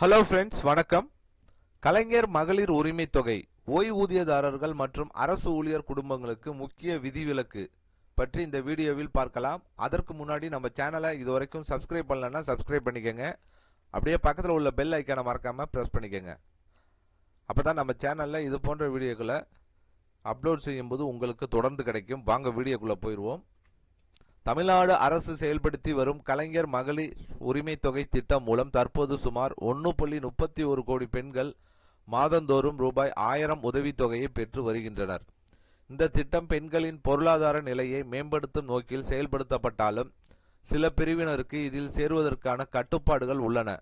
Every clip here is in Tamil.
ஹலோ ஃப்ரெண்ட்ஸ், வணக்கம். கலைஞர் மகளிர் உரிமை தொகை ஓய்வூதியதாரர்கள் மற்றும் அரசு ஊழியர் குடும்பங்களுக்கு முக்கிய விதிவிலக்கு பற்றி இந்த வீடியோவில் பார்க்கலாம். அதற்கு முன்னாடி நம்ம சேனலை இதுவரைக்கும் சப்ஸ்கிரைப் பண்ணலன்னா சப்ஸ்கிரைப் பண்ணிக்கோங்க. அப்படியே பக்கத்தில் உள்ள பெல் ஐக்கானை மறக்காம பிரஸ் பண்ணிக்கோங்க. அப்பதான் நம்ம சேனல்ல இது போன்ற வீடியோக்களை அப்லோட் செய்யும்போது உங்களுக்கு தொடர்ந்து கிடைக்கும். வாங்க வீடியோக்குள்ள போயிடுவோம். தமிழ்நாடு அரசு செயல்படுத்தி வரும் கலைஞர் மகளிர் உரிமை தொகை திட்டம் மூலம் தற்போது சுமார் 1.31 கோடி பெண்கள் மாதந்தோறும் ரூபாய் 1000 உதவித்தொகையை பெற்று வருகின்றனர். இந்த திட்டம் பெண்களின் பொருளாதார நிலையை மேம்படுத்தும் நோக்கில் செயல்படுத்தப்பட்டாலும் சில பிரிவினருக்கு இதில் சேருவதற்கான கட்டுப்பாடுகள் உள்ளன.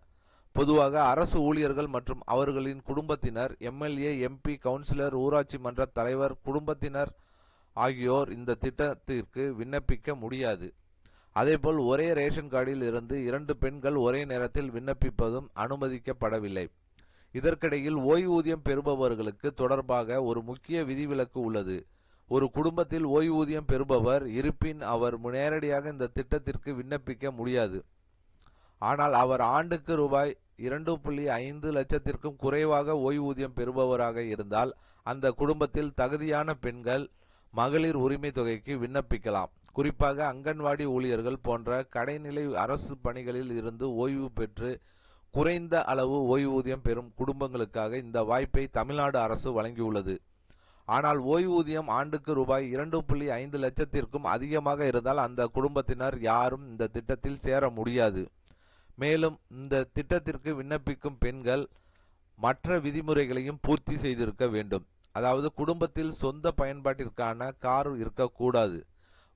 பொதுவாக அரசு ஊழியர்கள் மற்றும் அவர்களின் குடும்பத்தினர், எம்எல்ஏ, எம்பி, கவுன்சிலர், ஊராட்சி மன்ற தலைவர் குடும்பத்தினர் ஆகியோர் இந்த திட்டத்திற்கு விண்ணப்பிக்க முடியாது. அதேபோல் ஒரே ரேஷன் கார்டில் இருந்து 2 பெண்கள் ஒரே நேரத்தில் விண்ணப்பிப்பதும் அனுமதிக்கப்படவில்லை. இதற்கிடையில் ஓய்வூதியம் பெறுபவர்களுக்கு தொடர்பாக ஒரு முக்கிய விதிவிலக்கு உள்ளது. ஒரு குடும்பத்தில் ஓய்வூதியம் பெறுபவர் இருப்பின் அவர் நேரடியாக இந்த திட்டத்திற்கு விண்ணப்பிக்க முடியாது. ஆனால் அவர் ஆண்டுக்கு ரூபாய் 2.5 லட்சத்திற்கும் குறைவாக ஓய்வூதியம் பெறுபவராக இருந்தால் அந்த குடும்பத்தில் தகுதியான பெண்கள் மகளிர் உரிமை தொகைக்கு விண்ணப்பிக்கலாம். குறிப்பாக அங்கன்வாடி ஊழியர்கள் போன்ற கடைநிலை அரசு பணிகளில் இருந்து ஓய்வு பெற்று குறைந்த அளவு ஓய்வூதியம் பெறும் குடும்பங்களுக்காக இந்த வாய்ப்பை தமிழ்நாடு அரசு வழங்கியுள்ளது. ஆனால் ஓய்வூதியம் ஆண்டுக்கு ரூபாய் 2.5 லட்சத்திற்கும் அதிகமாக இருந்தால் அந்த குடும்பத்தினர் யாரும் இந்த திட்டத்தில் சேர முடியாது. மேலும் இந்த திட்டத்திற்கு விண்ணப்பிக்கும் பெண்கள் மற்ற விதிமுறைகளையும் பூர்த்தி செய்திருக்க வேண்டும். அதாவது குடும்பத்தில் சொந்த பயன்பாட்டிற்கான கார் இருக்கக்கூடாது,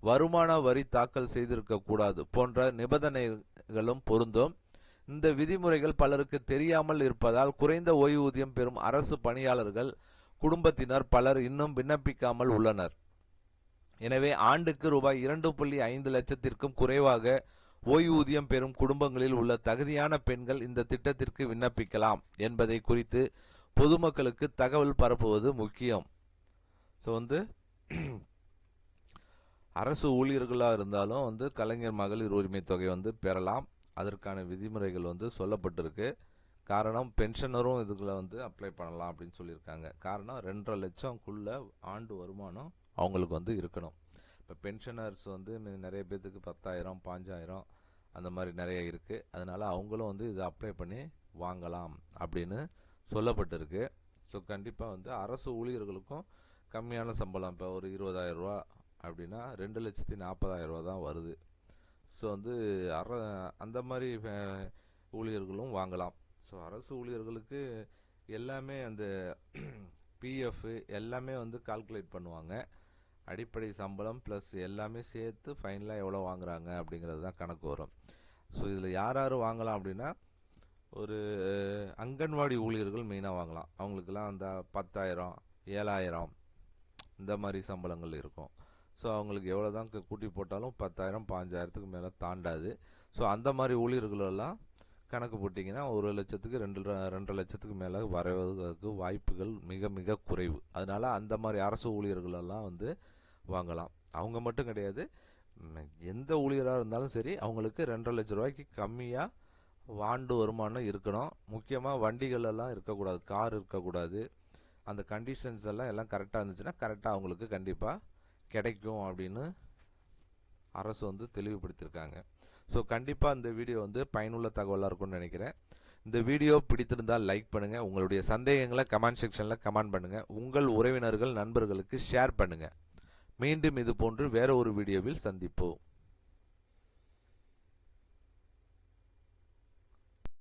வருமான வரி தாக்கல் செய்திருக்க கூடாது போன்ற நிபந்தனைகளும் பொருந்தும். இந்த விதிமுறைகள் பலருக்கு தெரியாமல் இருப்பதால் குறைந்த ஓய்வூதியம் பெறும் அரசு பணியாளர்கள் குடும்பத்தினர் பலர் இன்னும் விண்ணப்பிக்காமல் உள்ளனர். எனவே ஆண்டுக்கு ரூபாய் 2.5 லட்சத்திற்கும் குறைவாக ஓய்வூதியம் பெறும் குடும்பங்களில் உள்ள தகுதியான பெண்கள் இந்த திட்டத்திற்கு விண்ணப்பிக்கலாம் என்பதை குறித்து பொதுமக்களுக்கு தகவல் பரப்புவது முக்கியம். அரசு ஊழியர்களாக இருந்தாலும் கலைஞர் மகளிர் உரிமை தொகை பெறலாம். அதற்கான விதிமுறைகள் சொல்லப்பட்டிருக்கு. காரணம், பென்ஷனரும் இதுக்குள்ள அப்ளை பண்ணலாம் அப்படின்னு சொல்லியிருக்காங்க. காரணம், 2.5 லட்சம்குள்ள ஆண்டு வருமானம் அவங்களுக்கு இருக்கணும். இப்போ பென்ஷனர்ஸ் நிறைய பேர்த்துக்கு 10,000, 5,000 அந்த மாதிரி நிறைய இருக்கு. அதனால அவங்களும் இதை அப்ளை பண்ணி வாங்கலாம் அப்படின்னு சொல்லப்பட்டிருக்கு. ஸோ கண்டிப்பாக அரசு ஊழியர்களுக்கும் கம்மியான சம்பளம், இப்போ ஒரு 20,000 ரூபா அப்படின்னா 2,40,000 தான் வருது. ஸோ அந்த மாதிரி ஊழியர்களும் வாங்கலாம். ஸோ அரசு ஊழியர்களுக்கு எல்லாமே அந்த பிஎஃப் எல்லாமே கால்குலேட் பண்ணுவாங்க. அடிப்படை சம்பளம் ப்ளஸ் எல்லாமே சேர்த்து ஃபைனலாக எவ்வளோ வாங்குறாங்க அப்படிங்கிறது தான் கணக்கு வரும். ஸோ இதில் யார் யார் வாங்கலாம் அப்படின்னா, ஒரு அங்கன்வாடி ஊழியர்கள் மெயினாக வாங்கலாம். அவங்களுக்கெல்லாம் அந்த 10,000, 7,000 இந்த மாதிரி சம்பளங்கள் இருக்கும். ஸோ அவங்களுக்கு எவ்வளோ தான் கூட்டி போட்டாலும் 10,000, 5,000க்கு மேலே தாண்டாது. ஸோ அந்த மாதிரி ஊழியர்களெல்லாம் கணக்கு போட்டிங்கன்னா 1 லட்சத்துக்கு 2.5 லட்சத்துக்கு மேலே வரவதற்கு வாய்ப்புகள் மிக மிக குறைவு. அதனால அந்த மாதிரி அரசு ஊழியர்களெல்லாம் வாங்கலாம். அவங்க மட்டும் கிடையாது, எந்த ஊழியராக இருந்தாலும் சரி அவங்களுக்கு 2.5 லட்சம் ரூபாய்க்கு கம்மியாக ஆண்டு வருமானம் இருக்கணும். முக்கியமாக வண்டிகள் எல்லாம் இருக்கக்கூடாது, கார் இருக்கக்கூடாது. அந்த கண்டிஷன்ஸ் எல்லாம் கரெக்டாக இருந்துச்சுன்னா கரெக்டாக அவங்களுக்கு கண்டிப்பாக கிடைக்கும் அப்படின்னு அரசு தெளிவுபடுத்தியிருக்காங்க. ஸோ கண்டிப்பாக இந்த வீடியோ பயனுள்ள தகவலாக இருக்கும்னு நினைக்கிறேன். இந்த வீடியோ பிடித்திருந்தால் லைக் பண்ணுங்கள். உங்களுடைய சந்தேகங்களை கமெண்ட் செக்ஷனில் கமெண்ட் பண்ணுங்கள். உங்கள் உறவினர்கள், நண்பர்களுக்கு ஷேர் பண்ணுங்கள். மீண்டும் இது போன்று வேற ஒரு வீடியோவில் சந்திப்போம்.